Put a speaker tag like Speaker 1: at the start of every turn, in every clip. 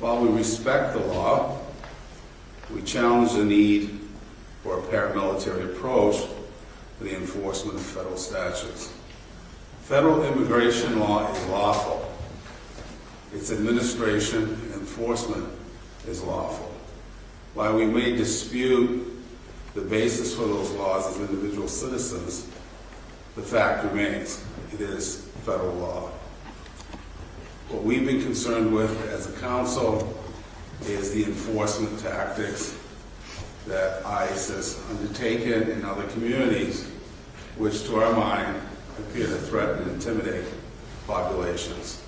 Speaker 1: While we respect the law, we challenge the need for a paramilitary approach to the enforcement of federal statutes. Federal immigration law is lawful. Its administration and enforcement is lawful. While we may dispute the basis for those laws as individual citizens, the fact remains, it is federal law. What we've been concerned with as a council is the enforcement tactics that ICE has undertaken in other communities, which to our mind appear to threaten and intimidate populations.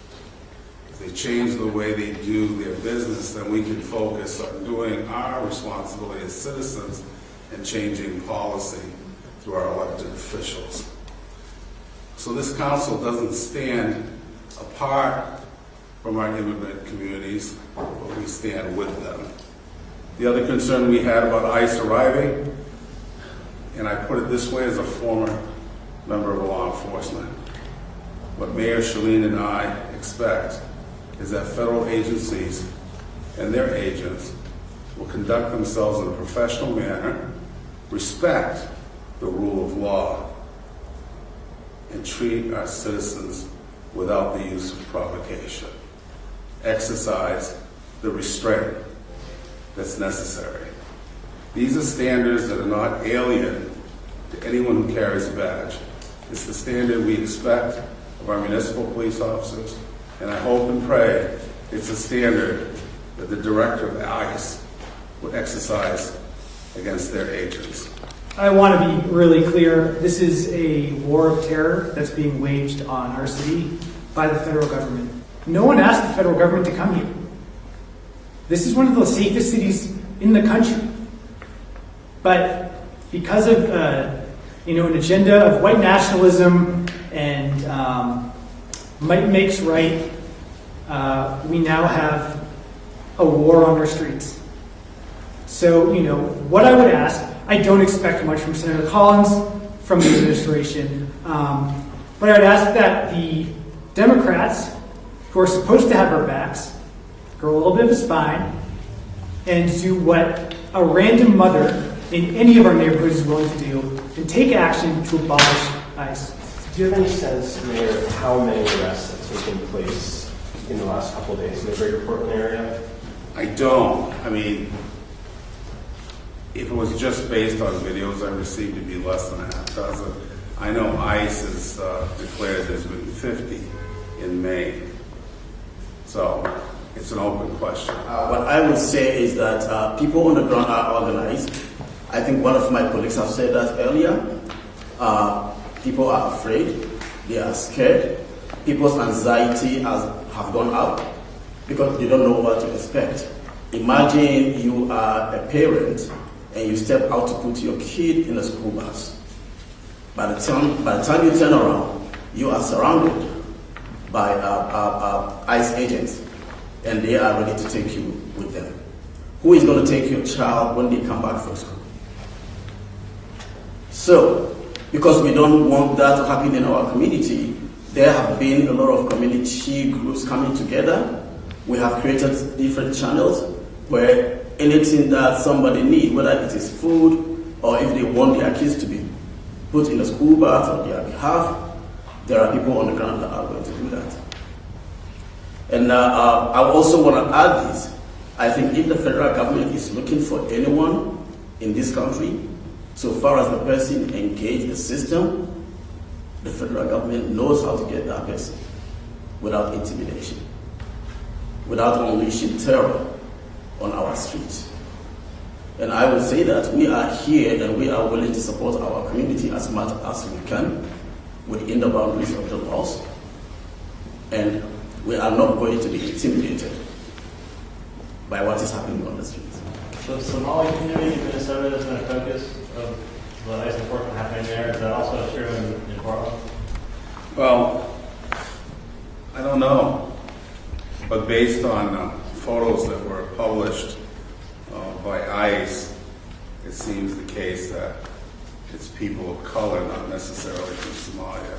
Speaker 1: If they change the way they do their business, then we can focus on doing our responsibility as citizens and changing policy through our elected officials. So this council doesn't stand apart from our immigrant communities, but we stand with them. The other concern we had about ICE arriving, and I put it this way as a former member of law enforcement, what Mayor Shalene and I expect is that federal agencies and their agents will conduct themselves in a professional manner, respect the rule of law, and treat our citizens without the use of provocation. Exercise the restraint that's necessary. These are standards that are not alien to anyone who carries a badge. It's the standard we expect of our municipal police officers, and I hope and pray it's a standard that the director of ICE would exercise against their agents.
Speaker 2: I want to be really clear. This is a war of terror that's being waged on our city by the federal government. No one asked the federal government to come here. This is one of the safest cities in the country. But because of an agenda of white nationalism and might makes right, we now have a war on our streets. So, what I would ask, I don't expect much from Senator Collins, from the administration, but I would ask that the Democrats, who are supposed to have our backs, grow a little bit of a spine and do what a random mother in any of our neighborhoods is willing to do and take action to abolish ICE.
Speaker 3: Do you have any sense, Mayor, how many arrests have taken place in the last couple of days in the greater Portland area?
Speaker 1: I don't. If it was just based on videos I received, it'd be less than a half dozen. I know ICE has declared there's been 50 in Maine. So it's an open question.
Speaker 4: What I would say is that people on the ground are organized. I think one of my colleagues have said that earlier. People are afraid. They are scared. People's anxiety have gone up because they don't know what to expect. Imagine you are a parent and you step out to put your kid in a school bus. By the time you turn around, you are surrounded by ICE agents, and they are ready to take you with them. Who is going to take your child when they come back from school? So, because we don't want that to happen in our community, there have been a lot of community groups coming together. We have created different channels where anything that somebody needs, whether it is food or if they want their kids to be put in a school bus on their behalf, there are people on the ground that are going to do that. And I also want to add this. I think if the federal government is looking for anyone in this country, so far as the person engaged the system, the federal government knows how to get that person without intimidation, without unleashing terror on our streets. And I would say that we are here and we are willing to support our community as much as we can within the boundaries of the laws. And we are not going to be intimidated by what is happening on the streets.
Speaker 5: So the Somali community in Minnesota has been a focus of the ICE enforcement happening there. Is that also true in Portland?
Speaker 1: Well, I don't know. But based on photos that were published by ICE, it seems the case that it's people of color, not necessarily from Somalia.